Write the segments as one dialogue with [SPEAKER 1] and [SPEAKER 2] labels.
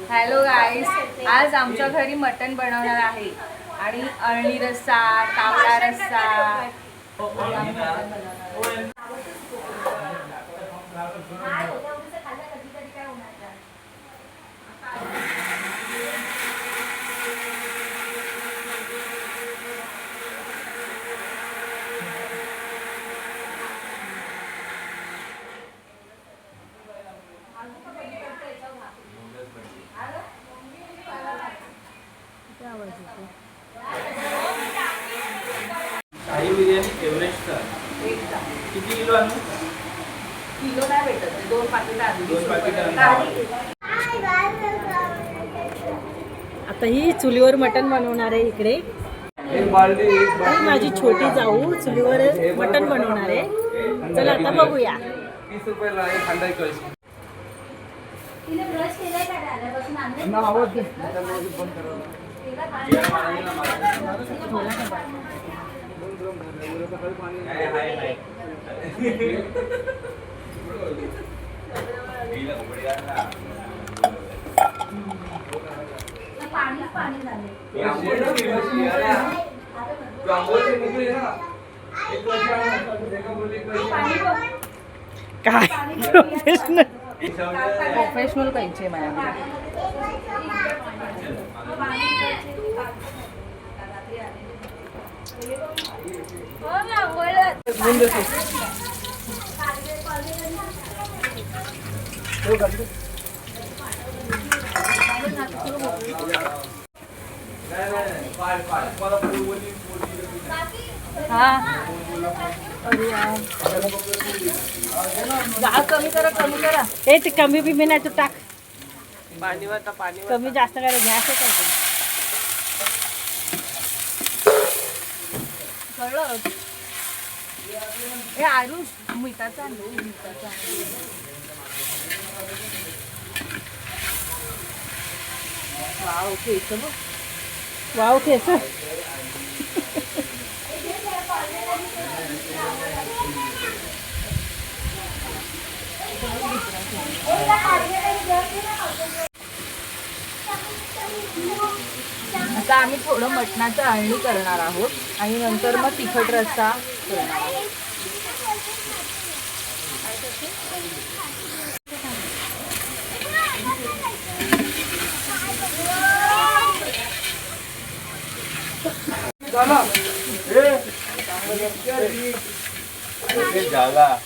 [SPEAKER 1] Hello गाईस, आज आमच्या घरी मटण बनवणार आहे आणि अळणी रस्सा, कावळा रस्सा.
[SPEAKER 2] शाही बिर्याणी एव्हरेस्ट किती किलो आणू?
[SPEAKER 1] किलो नाही भेटत, 2 पाकिट आणली.
[SPEAKER 2] 2 पाकिट
[SPEAKER 3] आता ही चुलीवर मटण बनवणार आहे इकडे.
[SPEAKER 2] एक बालदी
[SPEAKER 3] ही माझी छोटी जाऊ चुलीवर मटण बनवणार आहे. चला आता बघूया.
[SPEAKER 2] 30 रुपयाला एक हांडा कळशी.
[SPEAKER 3] काय
[SPEAKER 1] प्रोफेशनल काहीचे माझ्या. कमी करा कमी करा.
[SPEAKER 3] ए ते कमी बी नाही तू टाक.
[SPEAKER 2] पाणी
[SPEAKER 3] कमी जास्त करा गॅस
[SPEAKER 1] कळलं. हे आरुष मिठाचा आणू, मिठाचा. वाव केस बघ.
[SPEAKER 3] वाव केस.
[SPEAKER 1] आता आम्ही थोडं मटणाचं अळणी करणार आहोत आणि नंतर मग तिखट रस्सा करणार आहोत.
[SPEAKER 2] झाला.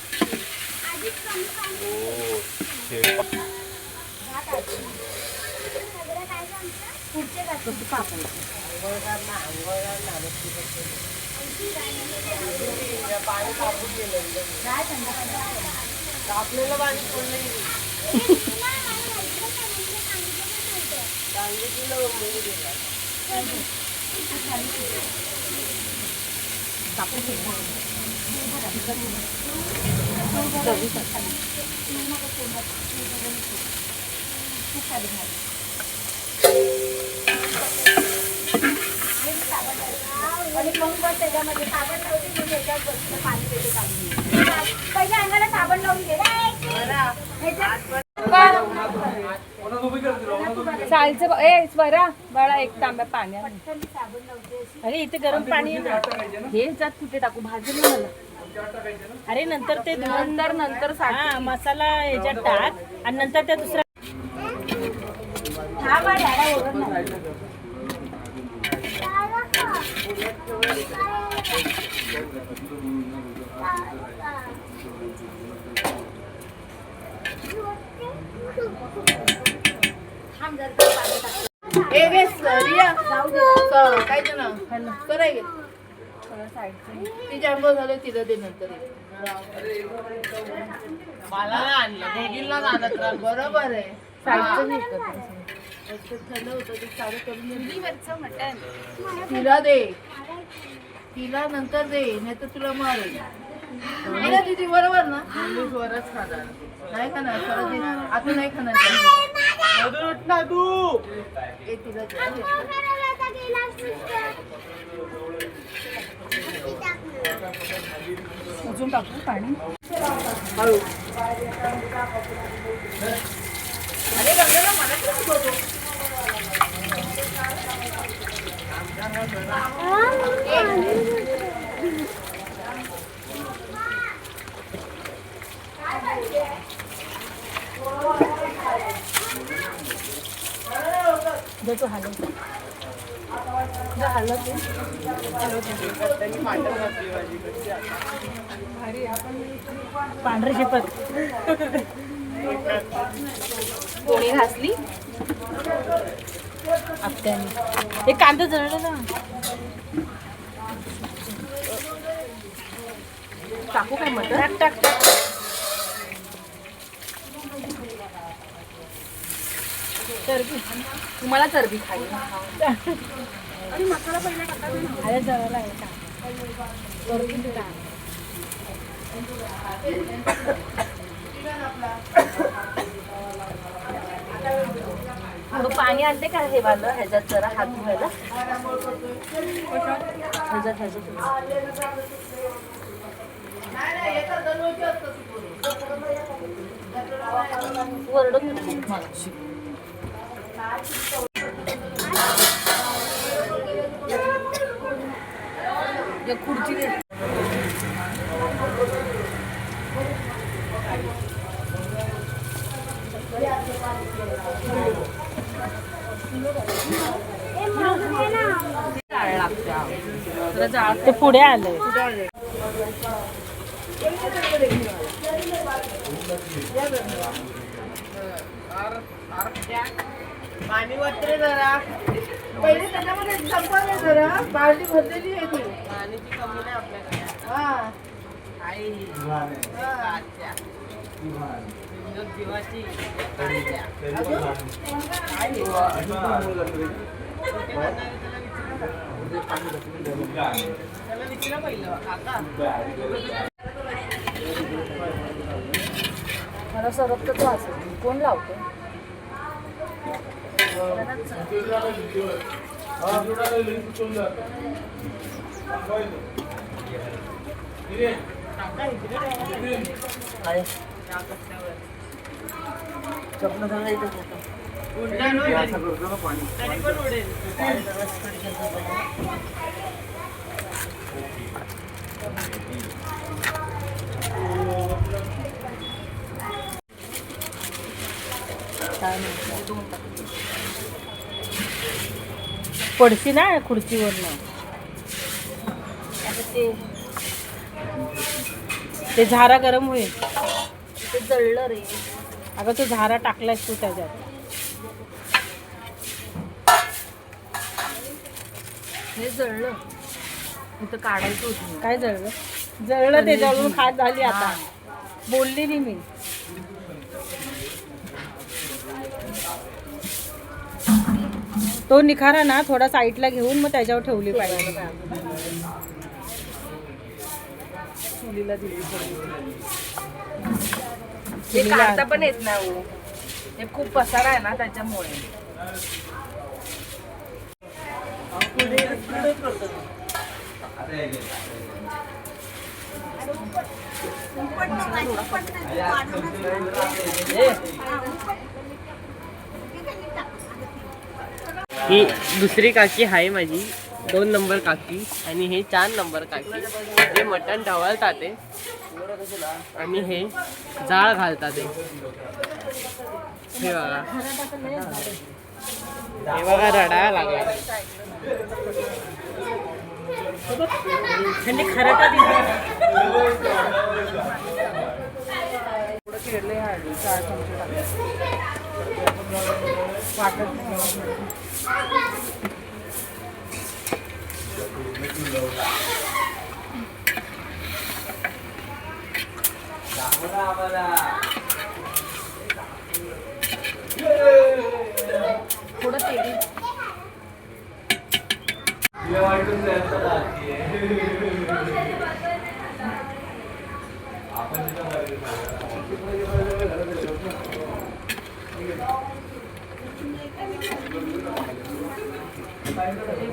[SPEAKER 2] आपल्याला पाणी
[SPEAKER 4] आणि मग त्याच्यामध्ये साबण लावते, मग त्याच्यात बसतं पाणी देते टाकून. पहिल्या अंगाला साबण लावून घे.
[SPEAKER 1] चालचं ए स्वरा बाळा, एक तांब्या पाण्यात.
[SPEAKER 4] साबण लावते.
[SPEAKER 3] अरे इथे गरम पाणी आहे ना.
[SPEAKER 1] हे जात कुठे टाकू, भाजून मला.
[SPEAKER 3] अरे नंतर ते
[SPEAKER 1] नंतर
[SPEAKER 3] हा मसाला ह्याच्यात टाक आणि नंतर त्या दुसऱ्या.
[SPEAKER 4] हा बा डॅडा ओरडणार. थांब जर पाणी टाक.
[SPEAKER 1] ए गे सरिया
[SPEAKER 4] जाऊ दे.
[SPEAKER 1] काय ना कराय तिच्या आंबो झालं तिला ते नंतर मला आणलं दोघींना आणत राहा. बरोबर आहे. थंड होतं ते सारं कमी. तिला दे, तिला नंतर दे, नाही तर तुला मारेल. ना तिथे बरोबर ना. वरच खाणार नाही खाणार. आता नाही खाणार. तू तिला
[SPEAKER 3] अजून टाकू पाणी.
[SPEAKER 1] हळू. अरे गंगाला मला किती शिकवतो?
[SPEAKER 3] देतो हलव. पांढरी शिपत
[SPEAKER 1] कोणी घासली?
[SPEAKER 3] आत्याने. हे कांदा जळलं ना.
[SPEAKER 1] टाकू काय मटण?
[SPEAKER 3] टाक टाक टाक. चरबी.
[SPEAKER 1] तुम्हाला चरबी खाली.
[SPEAKER 3] आणि मसाला पहिला टाका. अरे जळला आहे का? वरून ते टाक.
[SPEAKER 1] थोडं पाणी आणते का हे वालं ह्याच्यात जरा हात धुवायला? ह्याच्यात वरडून मागची खुर्ची दे.
[SPEAKER 3] ते पुढे आलंय.
[SPEAKER 1] पाणी वाटते जरा पहिले त्याच्यामध्ये संपवले जरा बाल्टी भरलेली आहे ती पाण्याची कमी नाही आपल्याकडे. हा जीवाची त्याला विचारा पहिलं काका.
[SPEAKER 3] मला सरकत तो असेल. कोण लावतो?
[SPEAKER 1] तरी पण उडेल.
[SPEAKER 3] पडशी ना खुर्चीवरनं. ते झारा गरम होईल.
[SPEAKER 1] ते जळलं रे.
[SPEAKER 3] अगं तो झारा टाकलायस तू त्याच्यात.
[SPEAKER 1] हे जळलं. इथं काढायचं होतं.
[SPEAKER 3] काय जळलं? जळलं ते जळून खात झाली आता. बोलली नाही मी. तो निखारा ना थोडा साईडला घेऊन मग त्याच्यावर ठेवली पाहिजे.
[SPEAKER 1] चुलीला दिली. हे काढता पण येत नाही हो. हे खूप पसारा आहे ना त्याच्यामुळे.
[SPEAKER 5] ही दुसरी काकी आहे माझी 2 नंबर काकी आणि हे 4 नंबर काकी. हे मटण ढवळतात ते आणि हे जाळ घालतात ते. हे बघा रडायला लागला.
[SPEAKER 3] म्हणजे खराटा दिला.
[SPEAKER 1] खेळले हळदी 4 चमचे टाकले. वाटत नाही. थोडं तेल.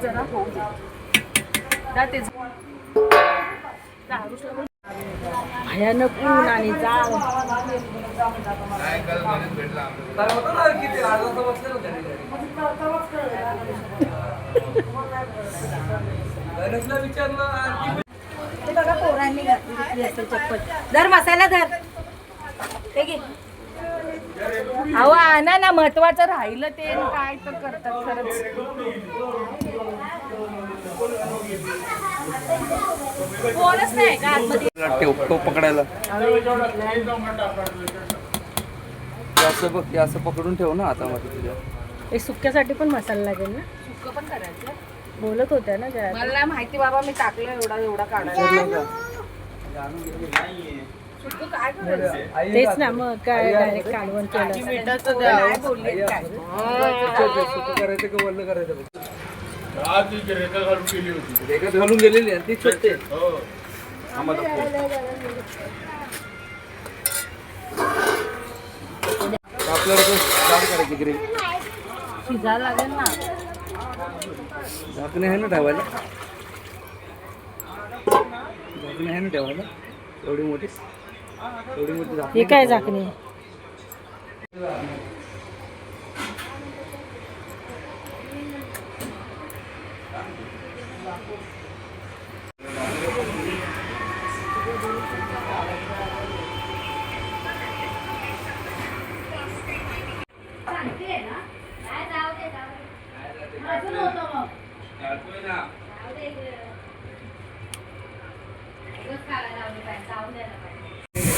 [SPEAKER 1] जरा होऊ दे.
[SPEAKER 3] भयानक ऊन आणि जाळ.
[SPEAKER 4] ते बघा पोरांनी घातली असेल चप्पल. धर मसाला धर. हे घे.
[SPEAKER 3] अहो आणा ना, महत्वाचं राहिलं ते काय तर करतात खरंच. कोणच नाही का आतमध्ये.
[SPEAKER 6] ठेव पकडायला असं बघ, असं पकडून ठेव ना हातामध्ये तुझ्या.
[SPEAKER 3] हे सुक्यासाठी पण मसाला लागेल ना.
[SPEAKER 1] सुक्क पण करायचं.
[SPEAKER 3] बोलत होत्या ना त्या.
[SPEAKER 1] मला माहिती बाबा, मी टाकलं एवढा काढायला. सुक्क काय करायचं?
[SPEAKER 3] तेच ना, मग काय डायरेक्ट कालवण केलं.
[SPEAKER 1] मिठाचं द्या. काय बोलली काय?
[SPEAKER 6] सुकं करायचं का वल्ल करायचं बघ. रेखा घालून गेलेली आणि ती छोटे. आपल्याला काम करायची ग्रेव्ही
[SPEAKER 1] शिजायला लागेल ना.
[SPEAKER 6] झाकणे आहे ना ठेवायला. झाकणे आहे ना ठेवायला. एवढी मोठी झाकणे.
[SPEAKER 3] हे काय झाकणी.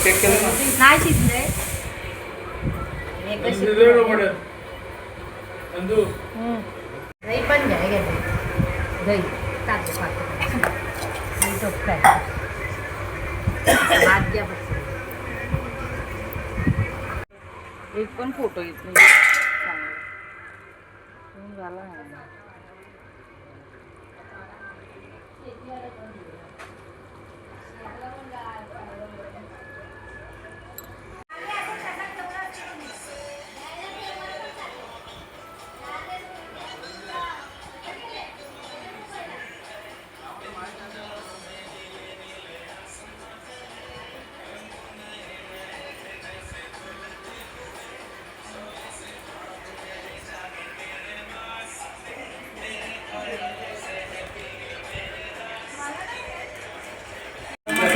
[SPEAKER 6] चेक केलं ना.
[SPEAKER 4] नाही शिजले.
[SPEAKER 1] दही पण घ्या. हे घ्या दही. टाक दे पाच. आणि तो फ्राय. भात द्या फक्त.
[SPEAKER 3] एक पण फोटो येत नाही चांगला. झाला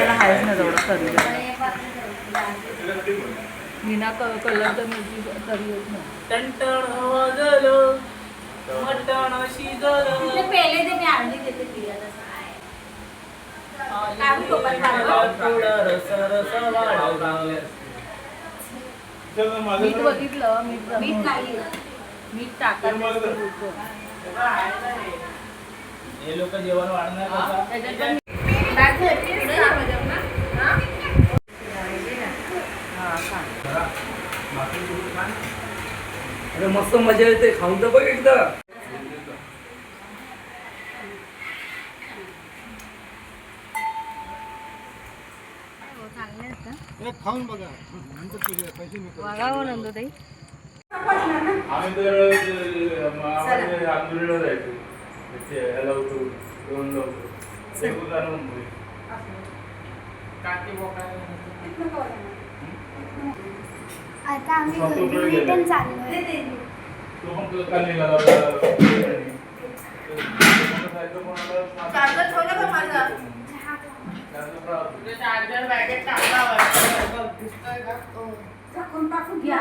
[SPEAKER 3] आहेच ना तेवढं तरी. मीना कलरचं मिरची तरी येत नाही.
[SPEAKER 4] तिथे पेले ते मी आणली देते पियाला. काढू टोपात काढू.
[SPEAKER 1] मीठ बघितलं.
[SPEAKER 4] मीठ नाही.
[SPEAKER 1] मीठ टाकायचं.
[SPEAKER 2] हे लोक जेवण वाढणार कसं?
[SPEAKER 6] अरे मस्त मजा येते. खाऊन तर बघ एकदा.
[SPEAKER 2] खाऊन बघा.
[SPEAKER 3] वागावं नंदुताई.
[SPEAKER 2] आम्ही तर आंदोलनाला जायचो. ह्याला होतो, दोनला होतो.
[SPEAKER 4] आता आम्ही रिटर्न चाललोय.
[SPEAKER 2] तो पण काल निघाला होता.
[SPEAKER 1] चार्जर ठेवलं का माझा? चार्जर बॅगेत टाकला होता. दिसतोय का?
[SPEAKER 4] झाकून टाकून घ्या.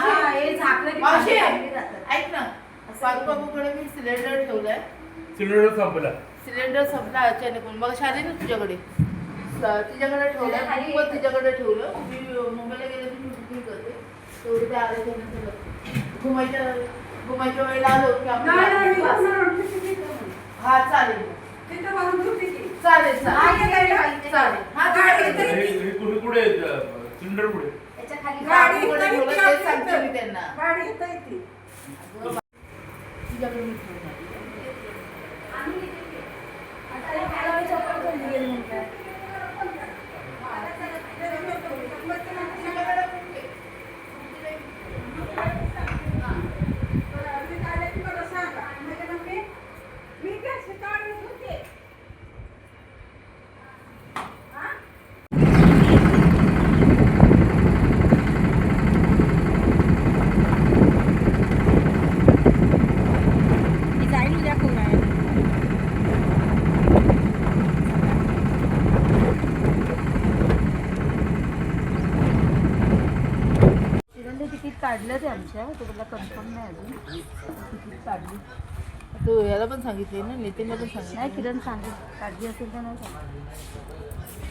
[SPEAKER 1] हा, हे झाकलं की मावशी, ऐक ना. बाबूकडे मी सिलेंडर ठेवलाय.
[SPEAKER 2] सिलेंडर संपला.
[SPEAKER 1] सिलेंडर संपला अचानक. मग शादी ना तुझ्याकडे. तिच्याकडे ठेवलं. पण तिच्याकडे ठेवलं. मी मुंबईला गेले की मी बुकिंग करते. तेवढी ते आले त्यानंतर घुमायच्या वेळेला आलो की हा चालेल. चालेल चालेल. हा
[SPEAKER 2] कुठे कुठे सिलेंडर कुठे?
[SPEAKER 4] त्याच्या खाली
[SPEAKER 1] बाबूकडे ठेवलं ते सांगते मी त्यांना. तुझ्याकडे मी ठेवणार. काढल्या ते आमच्या तुला कन्फर्म नाही अजून तिकीट काढली तू याला पण सांगितली ना नितीनला पण सांगितलं नाही किरण सांगितलं काढली असेल तर नाही सांगितलं